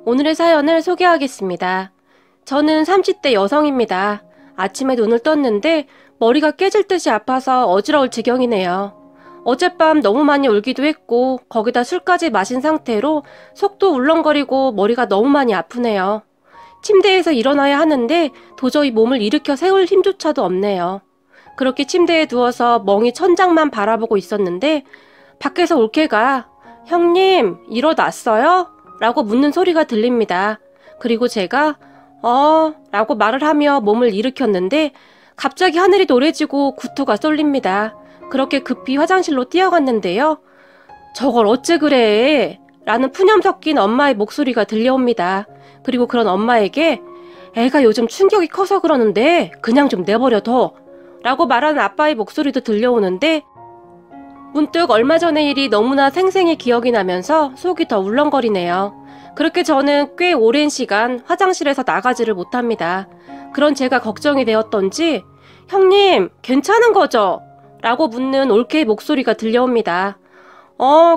오늘의 사연을 소개하겠습니다. 저는 30대 여성입니다. 아침에 눈을 떴는데 머리가 깨질 듯이 아파서 어지러울 지경이네요. 어젯밤 너무 많이 울기도 했고 거기다 술까지 마신 상태로 속도 울렁거리고 머리가 너무 많이 아프네요. 침대에서 일어나야 하는데 도저히 몸을 일으켜 세울 힘조차도 없네요. 그렇게 침대에 누워서 멍이 천장만 바라보고 있었는데 밖에서 올케가 "형님, 일어났어요?" 라고 묻는 소리가 들립니다. 그리고 제가 라고 말을 하며 몸을 일으켰는데 갑자기 하늘이 노래지고 구토가 쏠립니다. 그렇게 급히 화장실로 뛰어갔는데요. "저걸 어째 그래?" 라는 푸념 섞인 엄마의 목소리가 들려옵니다. 그리고 그런 엄마에게 "애가 요즘 충격이 커서 그러는데 그냥 좀 내버려둬" 라고 말하는 아빠의 목소리도 들려오는데 문득 얼마 전의 일이 너무나 생생히 기억이 나면서 속이 더 울렁거리네요. 그렇게 저는 꽤 오랜 시간 화장실에서 나가지를 못합니다. 그런 제가 걱정이 되었던지 "형님, 괜찮은 거죠?" 라고 묻는 올케의 목소리가 들려옵니다.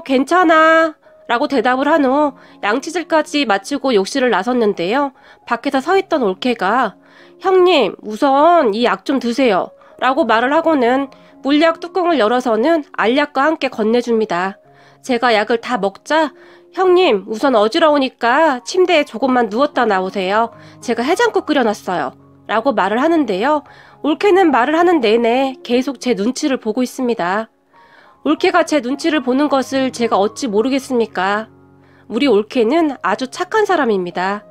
괜찮아" 라고 대답을 한 후 양치질까지 마치고 욕실을 나섰는데요. 밖에서 서 있던 올케가 "형님, 우선 이 약 좀 드세요" 라고 말을 하고는 물약 뚜껑을 열어서는 알약과 함께 건네줍니다. 제가 약을 다 먹자 "형님, 우선 어지러우니까 침대에 조금만 누웠다 나오세요. 제가 해장국 끓여놨어요" 라고 말을 하는데요. 올케는 말을 하는 내내 계속 제 눈치를 보고 있습니다. 올케가 제 눈치를 보는 것을 제가 어찌 모르겠습니까? 우리 올케는 아주 착한 사람입니다.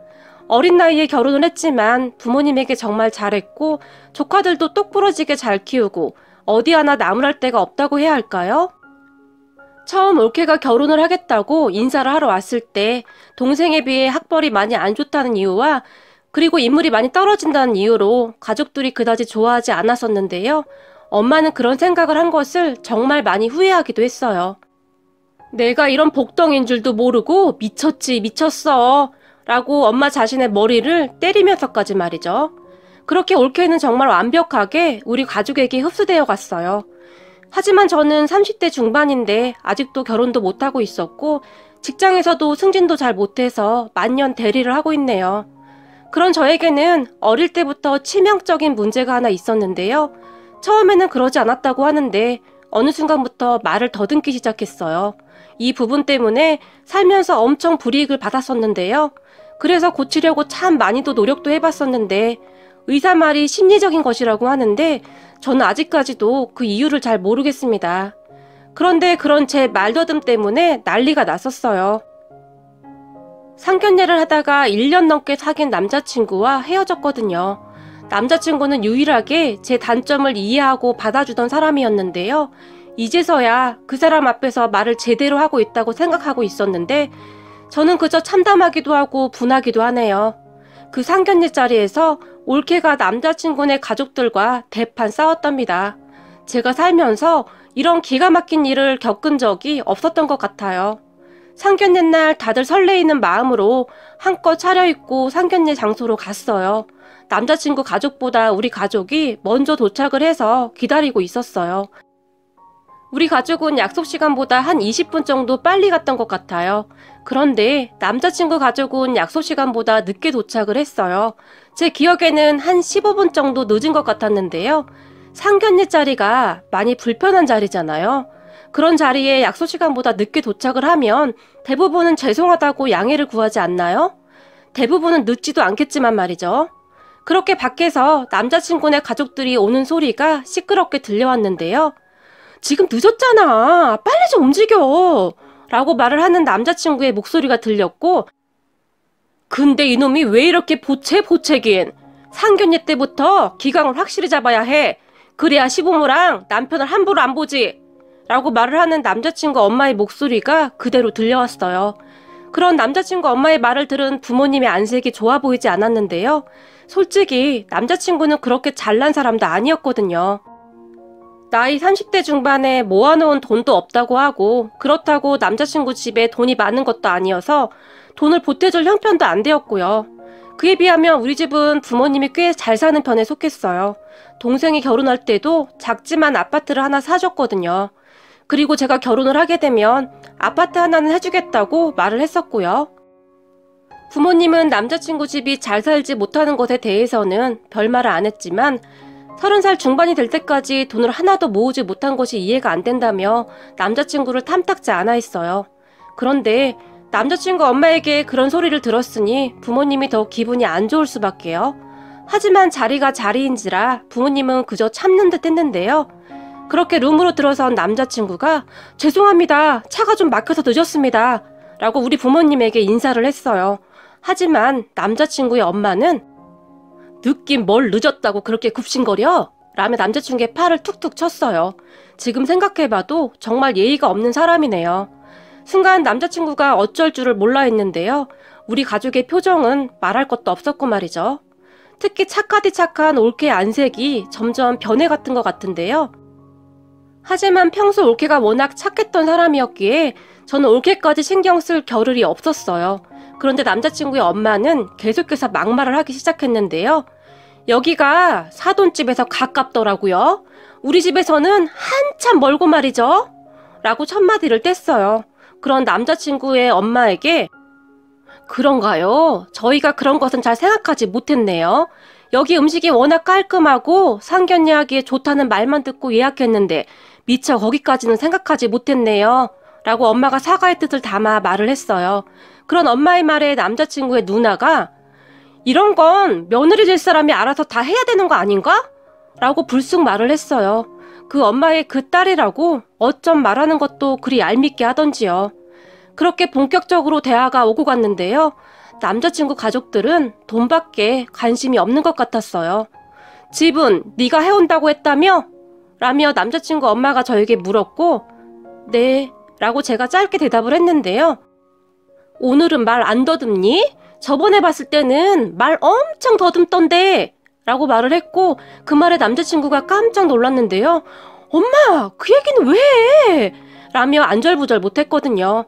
어린 나이에 결혼을 했지만 부모님에게 정말 잘했고 조카들도 똑부러지게 잘 키우고 어디 하나 나무랄 데가 없다고 해야 할까요? 처음 올케가 결혼을 하겠다고 인사를 하러 왔을 때 동생에 비해 학벌이 많이 안 좋다는 이유와 그리고 인물이 많이 떨어진다는 이유로 가족들이 그다지 좋아하지 않았었는데요. 엄마는 그런 생각을 한 것을 정말 많이 후회하기도 했어요. "내가 이런 복덩인 줄도 모르고 미쳤지 미쳤어" 라고 엄마 자신의 머리를 때리면서까지 말이죠. 그렇게 올케는 정말 완벽하게 우리 가족에게 흡수되어 갔어요. 하지만 저는 30대 중반인데 아직도 결혼도 못하고 있었고 직장에서도 승진도 잘 못해서 만년 대리를 하고 있네요. 그런 저에게는 어릴 때부터 치명적인 문제가 하나 있었는데요. 처음에는 그러지 않았다고 하는데 어느 순간부터 말을 더듬기 시작했어요. 이 부분 때문에 살면서 엄청 불이익을 받았었는데요. 그래서 고치려고 참 많이도 노력도 해봤었는데 의사 말이 심리적인 것이라고 하는데 저는 아직까지도 그 이유를 잘 모르겠습니다. 그런데 그런 제 말더듬 때문에 난리가 났었어요. 상견례를 하다가 1년 넘게 사귄 남자친구와 헤어졌거든요. 남자친구는 유일하게 제 단점을 이해하고 받아주던 사람이었는데요. 이제서야 그 사람 앞에서 말을 제대로 하고 있다고 생각하고 있었는데 저는 그저 참담하기도 하고 분하기도 하네요. 그 상견례 자리에서 올케가 남자친구네 가족들과 대판 싸웠답니다. 제가 살면서 이런 기가 막힌 일을 겪은 적이 없었던 것 같아요. 상견례 날 다들 설레이는 마음으로 한껏 차려입고 상견례 장소로 갔어요. 남자친구 가족보다 우리 가족이 먼저 도착을 해서 기다리고 있었어요. 우리 가족은 약속 시간보다 한 20분 정도 빨리 갔던 것 같아요. 그런데 남자친구 가족은 약속 시간보다 늦게 도착을 했어요. 제 기억에는 한 15분 정도 늦은 것 같았는데요. 상견례 자리가 많이 불편한 자리잖아요. 그런 자리에 약속 시간보다 늦게 도착을 하면 대부분은 죄송하다고 양해를 구하지 않나요? 대부분은 늦지도 않겠지만 말이죠. 그렇게 밖에서 남자친구네 가족들이 오는 소리가 시끄럽게 들려왔는데요. "지금 늦었잖아. 빨리 좀 움직여" 라고 말을 하는 남자친구의 목소리가 들렸고 "근데 이놈이 왜 이렇게 보채긴. 상견례 때부터 기강을 확실히 잡아야 해. 그래야 시부모랑 남편을 함부로 안 보지" 라고 말을 하는 남자친구 엄마의 목소리가 그대로 들려왔어요. 그런 남자친구 엄마의 말을 들은 부모님의 안색이 좋아 보이지 않았는데요. 솔직히 남자친구는 그렇게 잘난 사람도 아니었거든요. 나이 30대 중반에 모아놓은 돈도 없다고 하고 그렇다고 남자친구 집에 돈이 많은 것도 아니어서 돈을 보태줄 형편도 안 되었고요. 그에 비하면 우리 집은 부모님이 꽤 잘 사는 편에 속했어요. 동생이 결혼할 때도 작지만 아파트를 하나 사줬거든요. 그리고 제가 결혼을 하게 되면 아파트 하나는 해주겠다고 말을 했었고요. 부모님은 남자친구 집이 잘 살지 못하는 것에 대해서는 별말을 안 했지만 30살 중반이 될 때까지 돈을 하나도 모으지 못한 것이 이해가 안 된다며 남자친구를 탐탁지 않아 했어요. 그런데 남자친구 엄마에게 그런 소리를 들었으니 부모님이 더 기분이 안 좋을 수밖에요. 하지만 자리가 자리인지라 부모님은 그저 참는 듯 했는데요. 그렇게 룸으로 들어선 남자친구가 죄송합니다. 차가 좀 막혀서 늦었습니다. 라고 우리 부모님에게 인사를 했어요. 하지만 남자친구의 엄마는 늦긴 뭘 늦었다고 그렇게 굽신거려? 라며 남자친구의 팔을 툭툭 쳤어요. 지금 생각해봐도 정말 예의가 없는 사람이네요. 순간 남자친구가 어쩔 줄을 몰라 했는데요. 우리 가족의 표정은 말할 것도 없었고 말이죠. 특히 착하디 착한 올케 안색이 점점 변해 같은 것 같은데요. 하지만 평소 올케가 워낙 착했던 사람이었기에 저는 올케까지 신경 쓸 겨를이 없었어요. 그런데 남자친구의 엄마는 계속해서 막말을 하기 시작했는데요. 여기가 사돈집에서 가깝더라고요. 우리 집에서는 한참 멀고 말이죠. 라고 첫마디를 뗐어요. 그런 남자친구의 엄마에게 그런가요? 저희가 그런 것은 잘 생각하지 못했네요. 여기 음식이 워낙 깔끔하고 상견례하기에 좋다는 말만 듣고 예약했는데 미처 거기까지는 생각하지 못했네요. 라고 엄마가 사과의 뜻을 담아 말을 했어요. 그런 엄마의 말에 남자친구의 누나가 이런 건 며느리 될 사람이 알아서 다 해야 되는 거 아닌가? 라고 불쑥 말을 했어요. 그 엄마의 그 딸이라고 어쩜 말하는 것도 그리 얄밉게 하던지요. 그렇게 본격적으로 대화가 오고 갔는데요. 남자친구 가족들은 돈밖에 관심이 없는 것 같았어요. 집은 네가 해온다고 했다며? 라며 남자친구 엄마가 저에게 물었고 네 라고 제가 짧게 대답을 했는데요. 오늘은 말 안 더듬니? 저번에 봤을 때는 말 엄청 더듬던데 라고 말을 했고 그 말에 남자친구가 깜짝 놀랐는데요. 엄마 그 얘기는 왜 해? 라며 안절부절 못했거든요.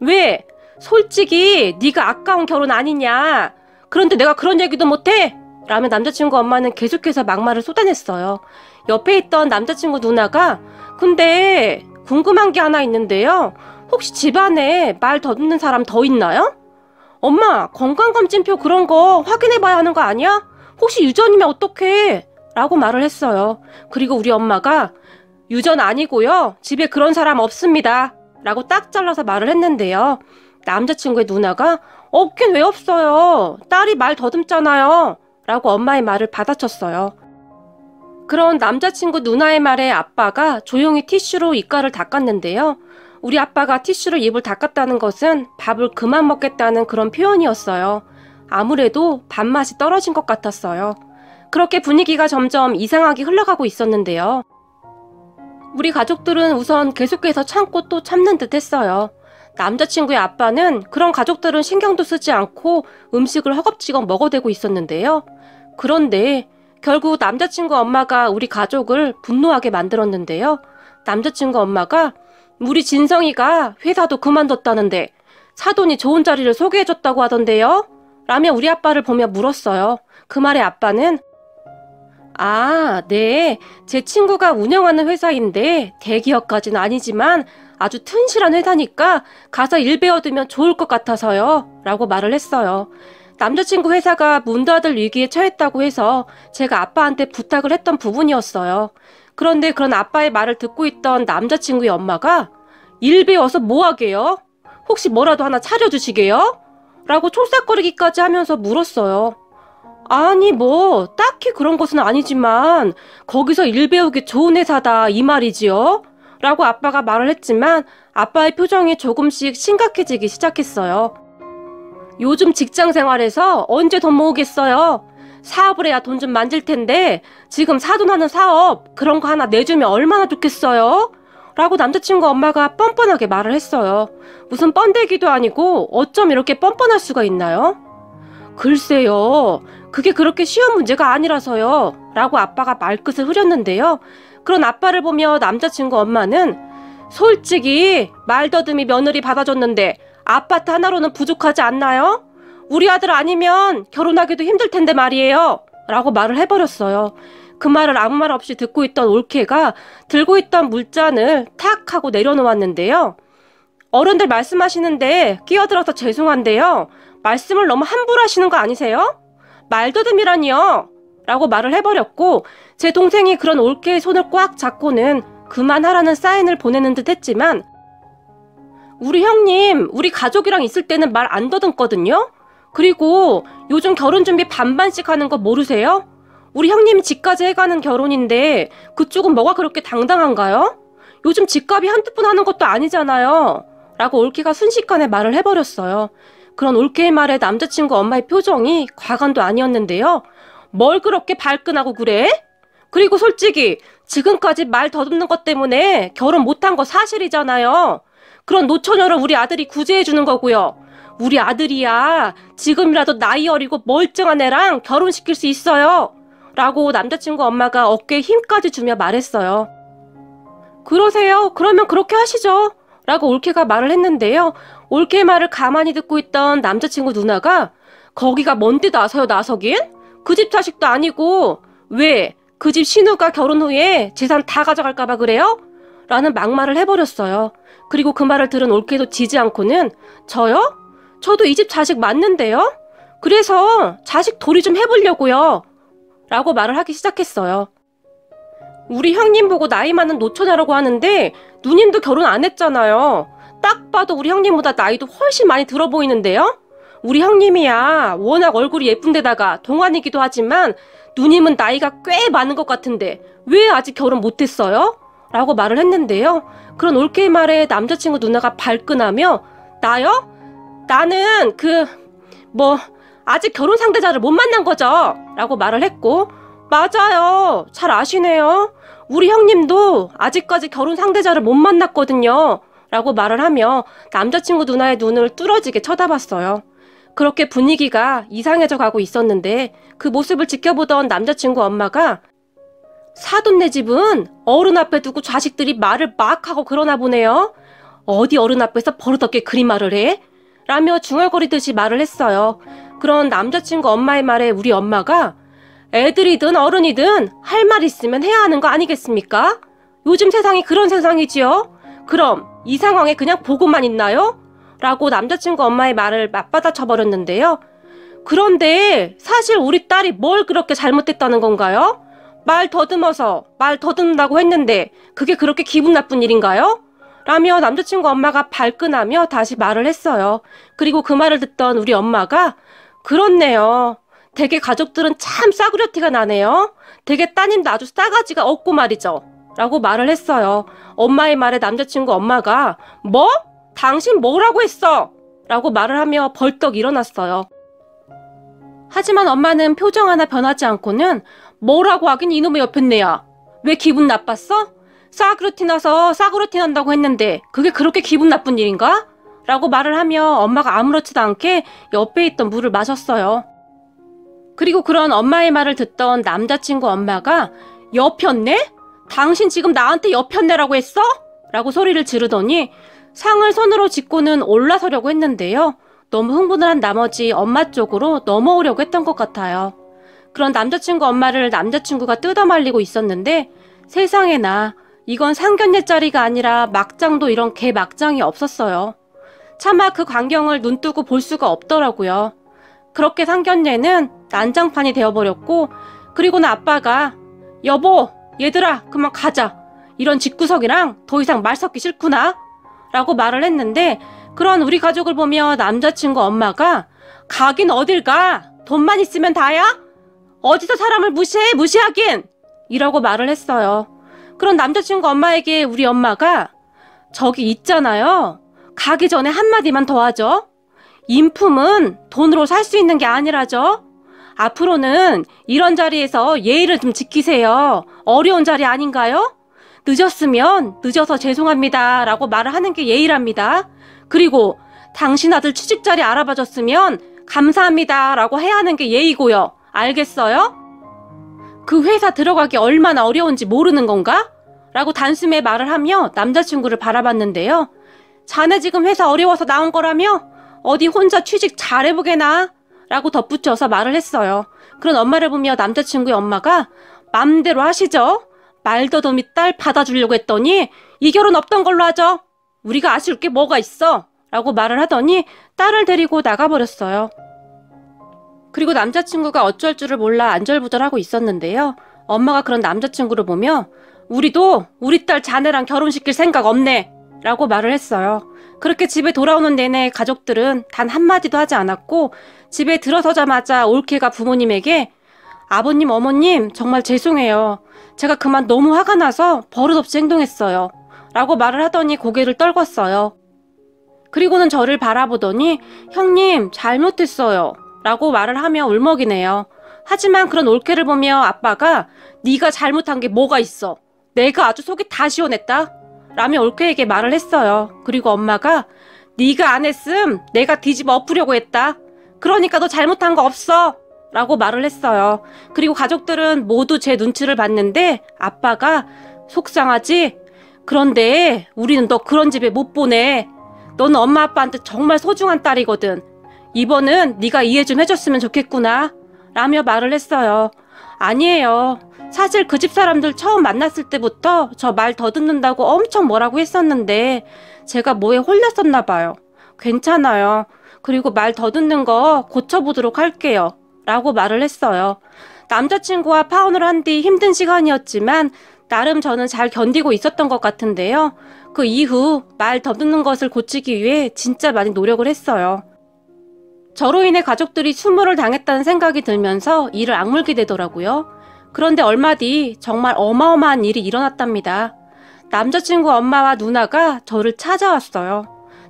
왜? 솔직히 네가 아까운 결혼 아니냐? 그런데 내가 그런 얘기도 못해? 라며 남자친구 엄마는 계속해서 막말을 쏟아냈어요. 옆에 있던 남자친구 누나가 근데 궁금한 게 하나 있는데요. 혹시 집안에 말 더듬는 사람 더 있나요? 엄마 건강검진표 그런 거 확인해봐야 하는 거 아니야? 혹시 유전이면 어떡해? 라고 말을 했어요. 그리고 우리 엄마가 유전 아니고요. 집에 그런 사람 없습니다. 라고 딱 잘라서 말을 했는데요. 남자친구의 누나가 없긴 왜 없어요. 딸이 말 더듬잖아요. 라고 엄마의 말을 받아쳤어요. 그런 남자친구 누나의 말에 아빠가 조용히 티슈로 입가를 닦았는데요. 우리 아빠가 티슈로 입을 닦았다는 것은 밥을 그만 먹겠다는 그런 표현이었어요. 아무래도 밥맛이 떨어진 것 같았어요. 그렇게 분위기가 점점 이상하게 흘러가고 있었는데요. 우리 가족들은 우선 계속해서 참고 또 참는 듯 했어요. 남자친구의 아빠는 그런 가족들은 신경도 쓰지 않고 음식을 허겁지겁 먹어대고 있었는데요. 그런데 결국 남자친구 엄마가 우리 가족을 분노하게 만들었는데요. 남자친구 엄마가 우리 진성이가 회사도 그만뒀다는데 사돈이 좋은 자리를 소개해줬다고 하던데요? 라며 우리 아빠를 보며 물었어요. 그 말에 아빠는 아, 네. 제 친구가 운영하는 회사인데 대기업까지는 아니지만 아주 튼실한 회사니까 가서 일 배워두면 좋을 것 같아서요. 라고 말을 했어요. 남자친구 회사가 문 닫을 위기에 처했다고 해서 제가 아빠한테 부탁을 했던 부분이었어요. 그런데 그런 아빠의 말을 듣고 있던 남자친구의 엄마가 일 배워서 뭐 하게요? 혹시 뭐라도 하나 차려주시게요? 라고 촐싹거리기까지 하면서 물었어요. 아니 뭐 딱히 그런 것은 아니지만 거기서 일 배우기 좋은 회사다 이 말이지요? 라고 아빠가 말을 했지만 아빠의 표정이 조금씩 심각해지기 시작했어요. 요즘 직장 생활에서 언제 돈 모으겠어요? 사업을 해야 돈 좀 만질 텐데 지금 사돈하는 사업 그런 거 하나 내주면 얼마나 좋겠어요? 라고 남자친구 엄마가 뻔뻔하게 말을 했어요. 무슨 뻔데기도 아니고 어쩜 이렇게 뻔뻔할 수가 있나요? 글쎄요. 그게 그렇게 쉬운 문제가 아니라서요. 라고 아빠가 말끝을 흐렸는데요. 그런 아빠를 보며 남자친구 엄마는 솔직히 말더듬이 며느리 받아줬는데 아파트 하나로는 부족하지 않나요? 우리 아들 아니면 결혼하기도 힘들 텐데 말이에요. 라고 말을 해버렸어요. 그 말을 아무 말 없이 듣고 있던 올케가 들고 있던 물잔을 탁 하고 내려놓았는데요. 어른들 말씀하시는데 끼어들어서 죄송한데요. 말씀을 너무 함부로 하시는 거 아니세요? 말더듬이라니요. 라고 말을 해버렸고 제 동생이 그런 올케의 손을 꽉 잡고는 그만하라는 사인을 보내는 듯 했지만 우리 형님, 우리 가족이랑 있을 때는 말 안 더듬거든요? 그리고 요즘 결혼 준비 반반씩 하는 거 모르세요? 우리 형님이 집까지 해가는 결혼인데 그쪽은 뭐가 그렇게 당당한가요? 요즘 집값이 한두 푼 하는 것도 아니잖아요. 라고 올케가 순식간에 말을 해버렸어요. 그런 올케의 말에 남자친구 엄마의 표정이 과간도 아니었는데요. 뭘 그렇게 발끈하고 그래? 그리고 솔직히 지금까지 말 더듬는 것 때문에 결혼 못한 거 사실이잖아요. 그런 노처녀를 우리 아들이 구제해주는 거고요. 우리 아들이야 지금이라도 나이 어리고 멀쩡한 애랑 결혼시킬 수 있어요. 라고 남자친구 엄마가 어깨에 힘까지 주며 말했어요. 그러세요? 그러면 그렇게 하시죠. 라고 올케가 말을 했는데요. 올케의 말을 가만히 듣고 있던 남자친구 누나가 거기가 뭔데 나서요 나서긴? 그 집 자식도 아니고 왜? 그 집 신우가 결혼 후에 재산 다 가져갈까봐 그래요? 라는 막말을 해버렸어요. 그리고 그 말을 들은 올케도 지지 않고는 저요? 저도 이 집 자식 맞는데요? 그래서 자식 도리 좀 해보려고요. 라고 말을 하기 시작했어요. 우리 형님 보고 나이 많은 노처녀라고 하는데 누님도 결혼 안 했잖아요. 딱 봐도 우리 형님보다 나이도 훨씬 많이 들어 보이는데요? 우리 형님이야 워낙 얼굴이 예쁜데다가 동안이기도 하지만 누님은 나이가 꽤 많은 것 같은데 왜 아직 결혼 못했어요? 라고 말을 했는데요. 그런 올케의 말에 남자친구 누나가 발끈하며 나요? 나는 아직 결혼 상대자를 못 만난 거죠. 라고 말을 했고 맞아요. 잘 아시네요. 우리 형님도 아직까지 결혼 상대자를 못 만났거든요. 라고 말을 하며 남자친구 누나의 눈을 뚫어지게 쳐다봤어요. 그렇게 분위기가 이상해져 가고 있었는데 그 모습을 지켜보던 남자친구 엄마가 사돈네 집은 어른 앞에 두고 자식들이 말을 막 하고 그러나 보네요. 어디 어른 앞에서 버릇없게 그리 말을 해? 라며 중얼거리듯이 말을 했어요. 그런 남자친구 엄마의 말에 우리 엄마가 애들이든 어른이든 할 말 있으면 해야 하는 거 아니겠습니까? 요즘 세상이 그런 세상이지요? 그럼 이 상황에 그냥 보고만 있나요? 라고 남자친구 엄마의 말을 맞받아쳐 버렸는데요. 그런데 사실 우리 딸이 뭘 그렇게 잘못했다는 건가요? 말 더듬는다고 했는데 그게 그렇게 기분 나쁜 일인가요? 라며 남자친구 엄마가 발끈하며 다시 말을 했어요. 그리고 그 말을 듣던 우리 엄마가 그렇네요. 되게 가족들은 참 싸구려 티가 나네요. 되게 따님도 아주 싸가지가 없고 말이죠. 라고 말을 했어요. 엄마의 말에 남자친구 엄마가 뭐? 당신 뭐라고 했어? 라고 말을 하며 벌떡 일어났어요. 하지만 엄마는 표정 하나 변하지 않고는 뭐라고 하긴 이놈의 옆했네야. 왜 기분 나빴어? 싸구려 티 나서 싸구려 티 난다고 했는데 그게 그렇게 기분 나쁜 일인가? 라고 말을 하며 엄마가 아무렇지도 않게 옆에 있던 물을 마셨어요. 그리고 그런 엄마의 말을 듣던 남자친구 엄마가 옆였네? 당신 지금 나한테 옆였네라고 했어? 라고 소리를 지르더니 상을 손으로 짚고는 올라서려고 했는데요. 너무 흥분을 한 나머지 엄마 쪽으로 넘어오려고 했던 것 같아요. 그런 남자친구 엄마를 남자친구가 뜯어말리고 있었는데 세상에나 이건 상견례 자리가 아니라 막장도 이런 개 막장이 없었어요. 차마 그 광경을 눈뜨고 볼 수가 없더라고요. 그렇게 상견례는 난장판이 되어버렸고 그리고는 아빠가 여보 얘들아 그만 가자. 이런 집구석이랑 더 이상 말 섞기 싫구나. 라고 말을 했는데 그런 우리 가족을 보며 남자친구 엄마가 가긴 어딜 가? 돈만 있으면 다야? 어디서 사람을 무시해? 무시하긴! 이라고 말을 했어요. 그런 남자친구 엄마에게 우리 엄마가 저기 있잖아요. 가기 전에 한마디만 더 하죠. 인품은 돈으로 살 수 있는 게 아니라죠. 앞으로는 이런 자리에서 예의를 좀 지키세요. 어려운 자리 아닌가요? 늦었으면 늦어서 죄송합니다 라고 말을 하는 게 예의랍니다. 그리고 당신 아들 취직 자리 알아봐줬으면 감사합니다 라고 해야 하는 게 예의고요. 알겠어요? 그 회사 들어가기 얼마나 어려운지 모르는 건가? 라고 단숨에 말을 하며 남자친구를 바라봤는데요. 자네 지금 회사 어려워서 나온 거라며? 어디 혼자 취직 잘해보게나? 라고 덧붙여서 말을 했어요. 그런 엄마를 보며 남자친구의 엄마가 맘대로 하시죠. 말더듬이 딸 받아주려고 했더니 이 결혼 없던 걸로 하죠. 우리가 아쉬울 게 뭐가 있어? 라고 말을 하더니 딸을 데리고 나가버렸어요. 그리고 남자친구가 어쩔 줄을 몰라 안절부절하고 있었는데요. 엄마가 그런 남자친구를 보며 우리도 우리 딸 자네랑 결혼시킬 생각 없네 라고 말을 했어요. 그렇게 집에 돌아오는 내내 가족들은 단 한마디도 하지 않았고 집에 들어서자마자 올케가 부모님에게 아버님, 어머님 정말 죄송해요. 제가 그만 너무 화가 나서 버릇없이 행동했어요. 라고 말을 하더니 고개를 떨궜어요. 그리고는 저를 바라보더니 형님 잘못했어요. 라고 말을 하며 울먹이네요. 하지만 그런 올케를 보며 아빠가 네가 잘못한 게 뭐가 있어. 내가 아주 속이 다 시원했다. 라며 올케에게 말을 했어요. 그리고 엄마가 네가 안 했음 내가 뒤집어 엎으려고 했다. 그러니까 너 잘못한 거 없어. 라고 말을 했어요. 그리고 가족들은 모두 제 눈치를 봤는데 아빠가 속상하지? 그런데 우리는 너 그런 집에 못 보내. 너는 엄마 아빠한테 정말 소중한 딸이거든. 이번은 네가 이해 좀 해줬으면 좋겠구나. 라며 말을 했어요. 아니에요. 사실 그 집 사람들 처음 만났을 때부터 저 말 더듬는다고 엄청 뭐라고 했었는데 제가 뭐에 홀렸었나 봐요. 괜찮아요. 그리고 말 더듬는 거 고쳐보도록 할게요. 라고 말을 했어요. 남자친구와 파혼을 한 뒤 힘든 시간이었지만 나름 저는 잘 견디고 있었던 것 같은데요. 그 이후 말 더듬는 것을 고치기 위해 진짜 많이 노력을 했어요. 저로 인해 가족들이 수모를 당했다는 생각이 들면서 이를 악물게 되더라고요. 그런데 얼마 뒤 정말 어마어마한 일이 일어났답니다. 남자친구 엄마와 누나가 저를 찾아왔어요.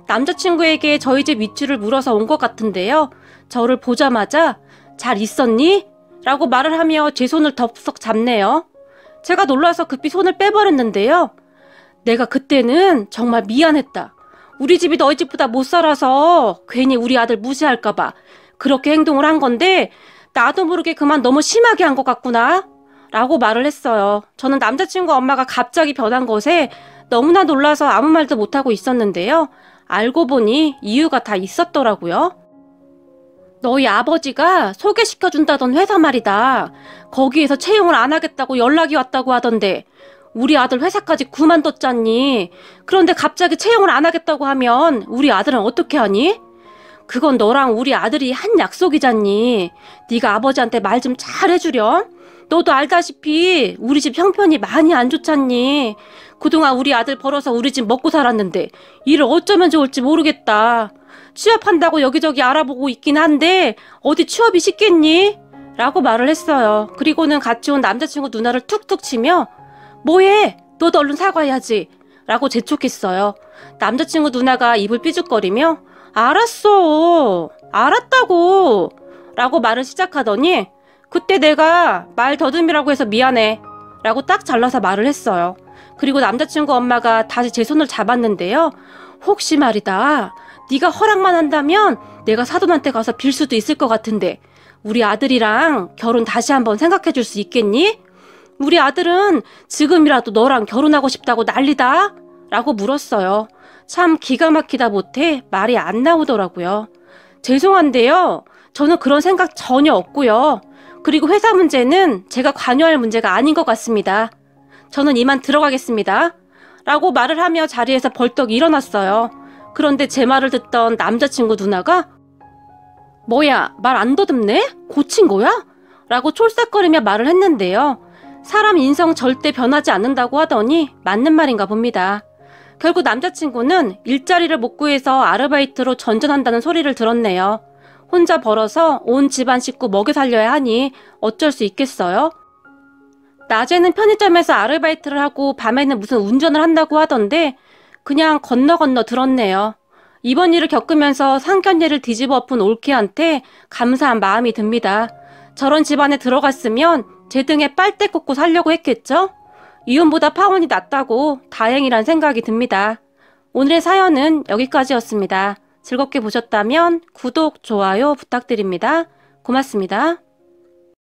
남자친구에게 저희 집 위치를 물어서 온 것 같은데요. 저를 보자마자 잘 있었니? 라고 말을 하며 제 손을 덥석 잡네요. 제가 놀라서 급히 손을 빼버렸는데요. 내가 그때는 정말 미안했다. 우리 집이 너희 집보다 못 살아서 괜히 우리 아들 무시할까봐 그렇게 행동을 한 건데 나도 모르게 그만 너무 심하게 한 것 같구나 라고 말을 했어요. 저는 남자친구 엄마가 갑자기 변한 것에 너무나 놀라서 아무 말도 못하고 있었는데요. 알고 보니 이유가 다 있었더라고요. 너희 아버지가 소개시켜준다던 회사 말이다. 거기에서 채용을 안 하겠다고 연락이 왔다고 하던데 우리 아들 회사까지 그만뒀잖니. 그런데 갑자기 채용을 안 하겠다고 하면 우리 아들은 어떻게 하니? 그건 너랑 우리 아들이 한 약속이잖니. 네가 아버지한테 말 좀 잘 해주렴. 너도 알다시피 우리 집 형편이 많이 안 좋잖니. 그동안 우리 아들 벌어서 우리 집 먹고 살았는데 일을 어쩌면 좋을지 모르겠다. 취업한다고 여기저기 알아보고 있긴 한데 어디 취업이 쉽겠니? 라고 말을 했어요. 그리고는 같이 온 남자친구 누나를 툭툭 치며 뭐해? 너도 얼른 사과해야지. 라고 재촉했어요. 남자친구 누나가 입을 삐죽거리며 알았어. 알았다고. 라고 말을 시작하더니 그때 내가 말 더듬이라고 해서 미안해. 라고 딱 잘라서 말을 했어요. 그리고 남자친구 엄마가 다시 제 손을 잡았는데요. 혹시 말이다. 네가 허락만 한다면 내가 사돈한테 가서 빌 수도 있을 것 같은데 우리 아들이랑 결혼 다시 한번 생각해 줄 수 있겠니? 우리 아들은 지금이라도 너랑 결혼하고 싶다고 난리다? 라고 물었어요. 참 기가 막히다 못해 말이 안 나오더라고요. 죄송한데요. 저는 그런 생각 전혀 없고요. 그리고 회사 문제는 제가 관여할 문제가 아닌 것 같습니다. 저는 이만 들어가겠습니다. 라고 말을 하며 자리에서 벌떡 일어났어요. 그런데 제 말을 듣던 남자친구 누나가 뭐야, 말 안 더듬네? 고친 거야? 라고 촐싹거리며 말을 했는데요. 사람 인성 절대 변하지 않는다고 하더니 맞는 말인가 봅니다. 결국 남자친구는 일자리를 못 구해서 아르바이트로 전전한다는 소리를 들었네요. 혼자 벌어서 온 집안 식구 먹여 살려야 하니 어쩔 수 있겠어요? 낮에는 편의점에서 아르바이트를 하고 밤에는 무슨 운전을 한다고 하던데 그냥 건너 들었네요. 이번 일을 겪으면서 상견례를 뒤집어 엎은 올케한테 감사한 마음이 듭니다. 저런 집안에 들어갔으면 제 등에 빨대 꽂고 살려고 했겠죠? 이혼보다 파혼이 낫다고 다행이란 생각이 듭니다. 오늘의 사연은 여기까지였습니다. 즐겁게 보셨다면 구독, 좋아요 부탁드립니다. 고맙습니다.